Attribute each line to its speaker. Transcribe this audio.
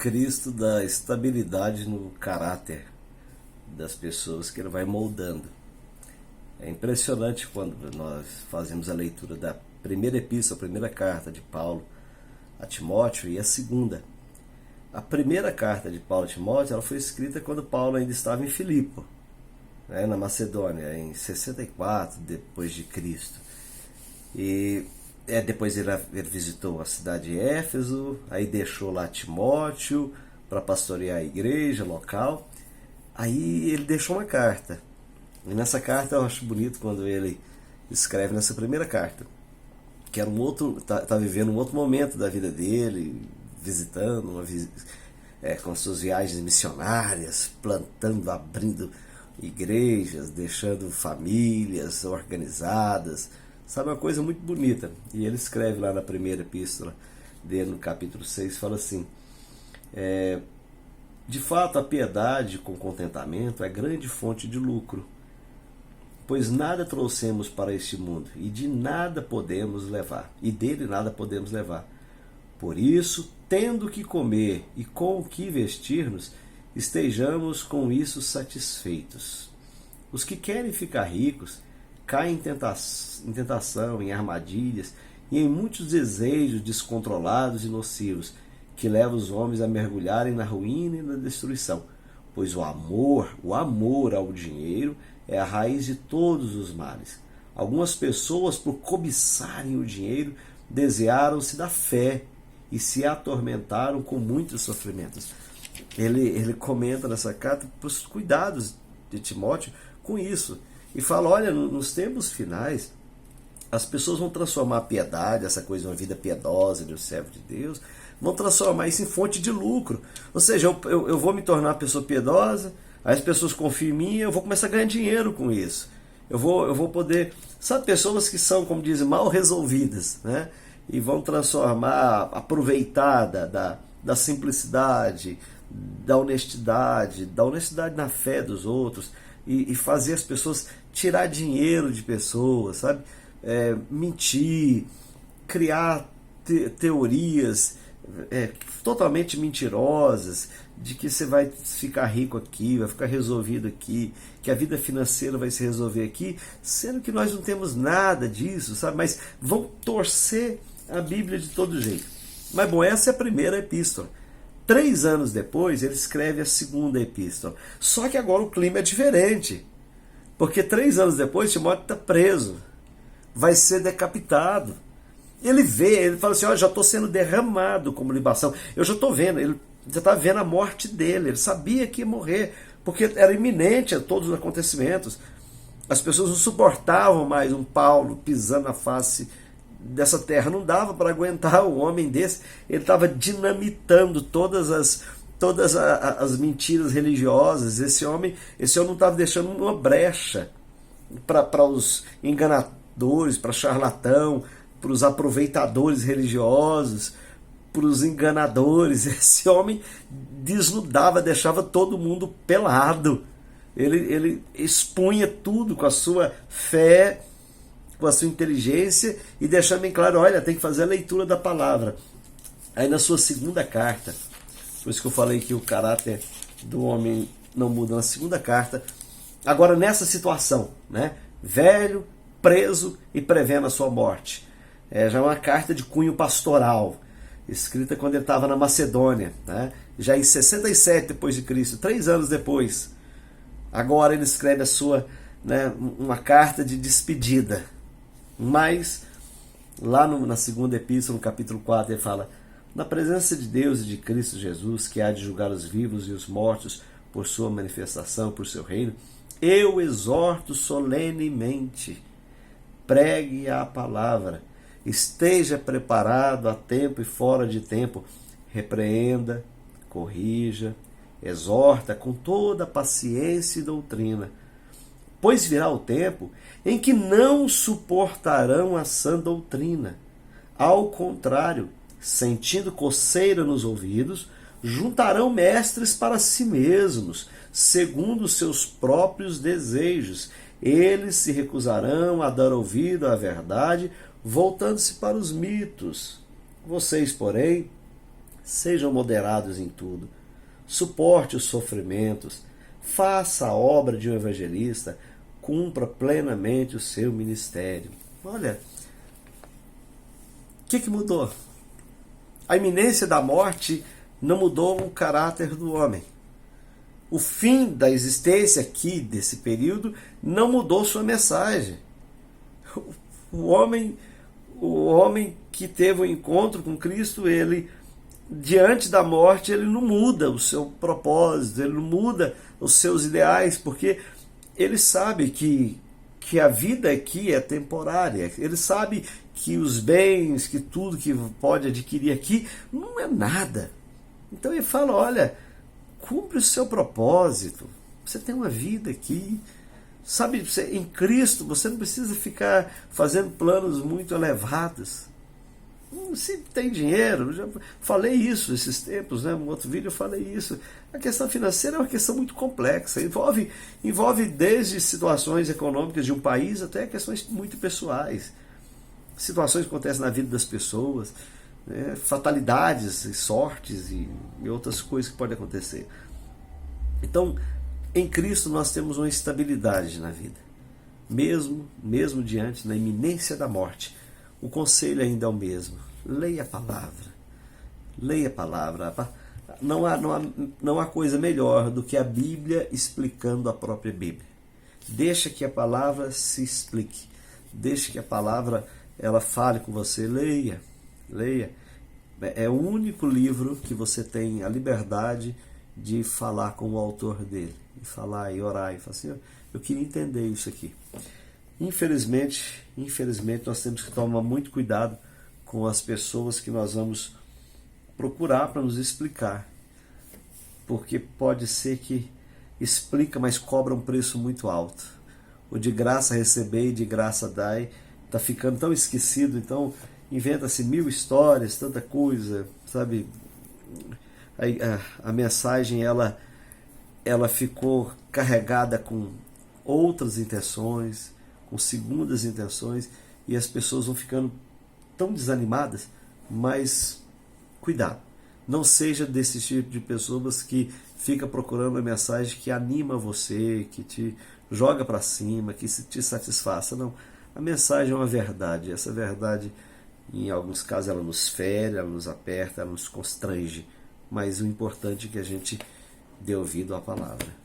Speaker 1: Cristo dá estabilidade no caráter das pessoas que ele vai moldando. É impressionante quando nós fazemos a leitura da primeira epístola, a primeira carta de Paulo a Timóteo e a segunda. A primeira carta de Paulo a Timóteo ela foi escrita quando Paulo ainda estava em Filipo, né, na Macedônia, em 64 depois de Cristo. E depois ele visitou a cidade de Éfeso, aí deixou lá Timóteo para pastorear a igreja local. Aí ele deixou uma carta. E nessa carta eu acho bonito quando ele escreve nessa primeira carta, que era tá vivendo um outro momento da vida dele, visitando, com suas viagens missionárias, plantando, abrindo igrejas, deixando famílias organizadas, sabe, uma coisa muito bonita. E ele escreve lá na primeira epístola dele, no capítulo 6, fala assim: de fato, a piedade com contentamento é grande fonte de lucro, pois nada trouxemos para este mundo e dele nada podemos levar. Por isso, tendo que comer e com o que vestir-nos, estejamos com isso satisfeitos. Os que querem ficar ricos caem em tentação, em armadilhas e em muitos desejos descontrolados e nocivos, que levam os homens a mergulharem na ruína e na destruição. Pois o amor ao dinheiro é a raiz de todos os males. Algumas pessoas, por cobiçarem o dinheiro, desviaram-se da fé e se atormentaram com muitos sofrimentos. Ele comenta nessa carta os cuidados de Timóteo com isso. E fala, olha, nos tempos finais, as pessoas vão transformar a piedade, essa coisa de uma vida piedosa de um servo de Deus, vão transformar isso em fonte de lucro. Ou seja, eu vou me tornar uma pessoa piedosa, aí as pessoas confiam em mim, eu vou começar a ganhar dinheiro com isso. Eu vou poder... Sabe, pessoas que são, como dizem, mal resolvidas, né? E vão transformar, aproveitar da simplicidade, da honestidade na fé dos outros, e fazer as pessoas tirar dinheiro de pessoas, sabe? Mentir, criar teorias totalmente mentirosas, de que você vai ficar rico aqui, vai ficar resolvido aqui, que a vida financeira vai se resolver aqui, sendo que nós não temos nada disso, sabe? Mas vão torcer a Bíblia de todo jeito. Mas bom, essa é a primeira epístola. 3 anos depois, ele escreve a segunda epístola. Só que agora o clima é diferente, porque 3 anos depois Timóteo está preso, vai ser decapitado. Ele fala assim, já estou sendo derramado como libação. Eu já estou vendo, ele já está vendo a morte dele. Ele sabia que ia morrer, porque era iminente a todos os acontecimentos. As pessoas não suportavam mais um Paulo pisando na face dessa terra. Não dava para aguentar um homem desse. Ele estava dinamitando todas as mentiras religiosas. Esse homem não estava deixando uma brecha para os enganadores, para charlatão, para os aproveitadores religiosos, para os enganadores. Esse homem desnudava, deixava todo mundo pelado. Ele expunha tudo com a sua fé, com a sua inteligência, e deixando bem claro, olha, tem que fazer a leitura da palavra. Aí na sua segunda carta, por isso que eu falei que o caráter do homem não muda, na segunda carta, agora nessa situação, né? Velho, preso e prevendo a sua morte. Já é uma carta de cunho pastoral, escrita quando ele estava na Macedônia, né? Já em 67 depois de Cristo, 3 anos depois. Agora ele escreve a sua, uma carta de despedida. Mas lá na segunda epístola, no capítulo 4, ele fala: na presença de Deus e de Cristo Jesus, que há de julgar os vivos e os mortos por sua manifestação, por seu reino, eu exorto solenemente, pregue a palavra, esteja preparado a tempo e fora de tempo, repreenda, corrija, exorta com toda paciência e doutrina, pois virá o tempo em que não suportarão a sã doutrina. Ao contrário, sentindo coceira nos ouvidos, juntarão mestres para si mesmos, segundo os seus próprios desejos. Eles se recusarão a dar ouvido à verdade, voltando-se para os mitos. Vocês, porém, Sejam moderados em tudo. Suporte os sofrimentos. Faça a obra de um evangelista. Cumpra plenamente o seu ministério. Olha, o que mudou? A iminência da morte não mudou o caráter do homem. O fim da existência aqui, desse período, não mudou sua mensagem. O homem que teve o encontro com Cristo, ele, diante da morte, ele não muda o seu propósito, ele não muda os seus ideais, porque ele sabe que a vida aqui é temporária. Ele sabe que os bens, que tudo que pode adquirir aqui, não é nada. Então ele fala, olha, cumpre o seu propósito. Você tem uma vida aqui. Sabe, em Cristo você não precisa ficar fazendo planos muito elevados. Se tem dinheiro, já falei isso esses tempos, né? Um outro vídeo eu falei isso. A questão financeira é uma questão muito complexa, envolve desde situações econômicas de um país até questões muito pessoais. Situações que acontecem na vida das pessoas, né? Fatalidades e sortes e outras coisas que podem acontecer. Então, em Cristo nós temos uma estabilidade na vida, mesmo diante da iminência da morte. O conselho ainda é o mesmo. Leia a palavra. Leia a palavra. Não há coisa melhor do que a Bíblia explicando a própria Bíblia. Deixa que a palavra se explique. Deixa que a palavra ela fale com você. Leia. É o único livro que você tem a liberdade de falar com o autor dele. E falar e orar e falar assim, eu queria entender isso aqui. Infelizmente, nós temos que tomar muito cuidado com as pessoas que nós vamos procurar para nos explicar. Porque pode ser que explica, mas cobra um preço muito alto. O de graça receber e de graça dai está ficando tão esquecido, então inventa-se 1000 histórias, tanta coisa, sabe? A mensagem ela ficou carregada com outras intenções, com segundas intenções, e as pessoas vão ficando tão desanimadas. Mas cuidado, não seja desse tipo de pessoas que fica procurando uma mensagem que anima você, que te joga para cima, que te satisfaça. Não, a mensagem é uma verdade. Essa verdade, em alguns casos, ela nos fere, ela nos aperta, ela nos constrange, mas o importante é que a gente dê ouvido à palavra.